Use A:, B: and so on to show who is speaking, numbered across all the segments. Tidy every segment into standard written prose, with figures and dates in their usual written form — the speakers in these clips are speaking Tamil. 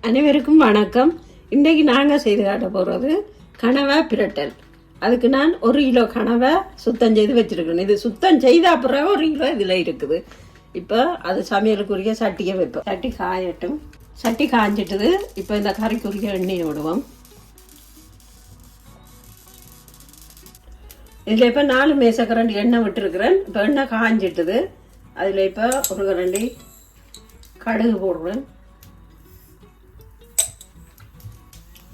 A: அனைவருக்கும் வணக்கம். இன்றைக்கு நாங்கள் செய்து காட்ட போகிறது கனவா பிரட்டல். அதுக்கு நான் 1 கிலோ கனவை சுத்தம் செய்து வச்சுருக்கேன். இது சுத்தம் செய்த அப்புறம் 1 கிலோ இதில் இருக்குது. இப்போ அது சமையலுக்குரிய சட்டியை வைப்போம். சட்டி காயட்டும். சட்டி காய்ஞ்சிட்டுது. இப்போ இந்த கறிக்குரிய எண்ணெயை விடுவோம். இதில் இப்போ 4 மேசக்கரண்டி எண்ணெய் விட்டுருக்குறேன். இப்போ எண்ணெய் காய்ஞ்சிட்டுது. அதில் இப்போ 1 கரண்டி கடுகு போடுவேன்.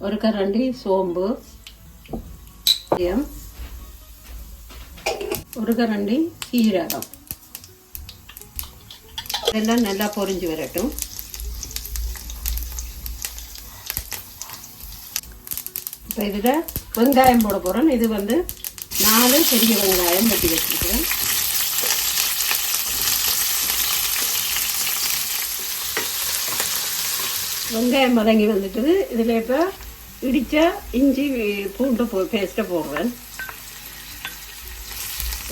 A: 1 கரண்டி சோம்பு, 1 கரண்டி சீரகம். இதெல்லாம் நல்லா பொரிஞ்சு வரட்டும். இப்போ இதில் வெங்காயம் போட போகிறேன். இது 4 பெரிய வெங்காயம் வெட்டி வச்சுருக்கிறேன். வெங்காயம் வதங்கி வந்துட்டுது. இதில் இப்போ இடித்த இஞ்சி பூண்டு பேஸ்ட்டை போடுறேன்.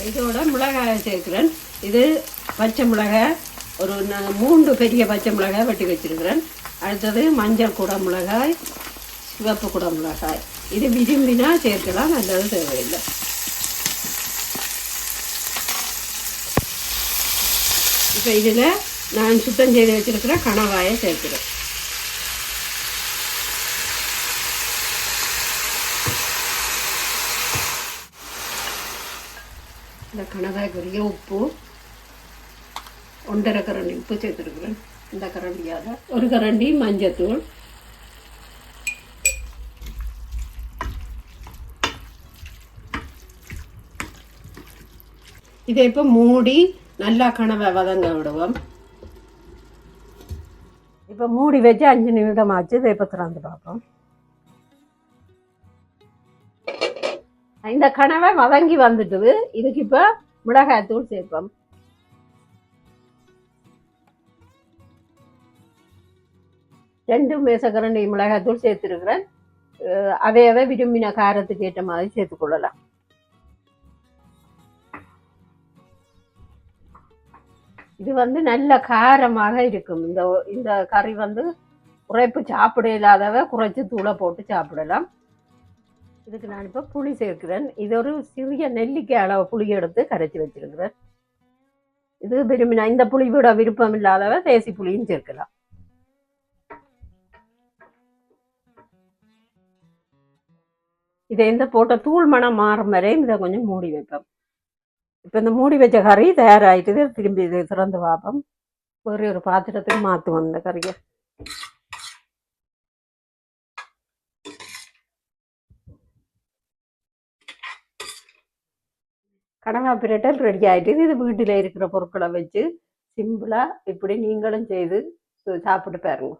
A: இதோட மிளகாயை சேர்க்குறேன். இது பச்சை மிளகாய் ஒரு 3 பெரிய பச்சை மிளகாய் வெட்டி வச்சுருக்கிறேன். அடுத்தது மஞ்சள் குடை மிளகாய், சிவப்பு குடை மிளகாய். இது விரும்பினா சேர்க்கலாம், நல்லது தேவையில்லை. இப்போ இதில் நான் சுத்தம் செய்து வச்சுருக்கிற கணவாயை சேர்க்குறேன். இந்த கணவாய்க்குரிய உப்பு 1.5 கரண்டி உப்பு சேர்த்துருக்குறேன். இந்த கரண்டியால் 1 கரண்டி மஞ்சத்தூள், இதை இப்போ மூடி நல்லா கணவை வதங்க விடுவோம். இப்போ மூடி வச்சு 5 நிமிடம் ஆச்சு. இதை இப்போ திறந்து பார்ப்போம். இந்த கனவை வதங்கி வந்துட்டுது. இதுக்கு இப்போ மிளகாய்த்தூள் சேர்ப்போம். ரெண்டு மேசக்கரண்டி மிளகாய்த்தூள் சேர்த்துருக்குறேன். அவையவே விரும்பின காரத்துக்கு ஏற்ற மாதிரி சேர்த்துக்கொள்ளலாம். இது நல்ல காரமாக இருக்கும். இந்த கறி குறைப்பு சாப்பிட இல்லாதவ குறைச்சி தூளை போட்டு சாப்பிடலாம். இதுக்கு நான் இப்போ புளி சேர்க்கிறேன். இது ஒரு சிறிய நெல்லிக்காய் அளவு புளி எடுத்து கரைச்சி வச்சிருக்கிறேன். இது விரும்பினா இந்த புளி விட விருப்பம் இல்லாதவ தேசி புளியும் சேர்க்கலாம். இதை போட்ட தூள் மனம் மாறும் வரையும் இதை கொஞ்சம் மூடி வைப்போம். இப்போ இந்த மூடி வச்ச கறி தயாராகிட்டு திரும்பி இதை திறந்து பார்ப்போம். ஒரு பாத்திரத்துக்கு மாற்றுவோம் இந்த கறியை. கனவா பிரட்டல் ரெடி ஆகிட்டு. இது வீட்டில் இருக்கிற பொருட்களை வச்சு சிம்பிளாக இப்படி நீங்களும் செய்து சாப்பிட்டு பாருங்க.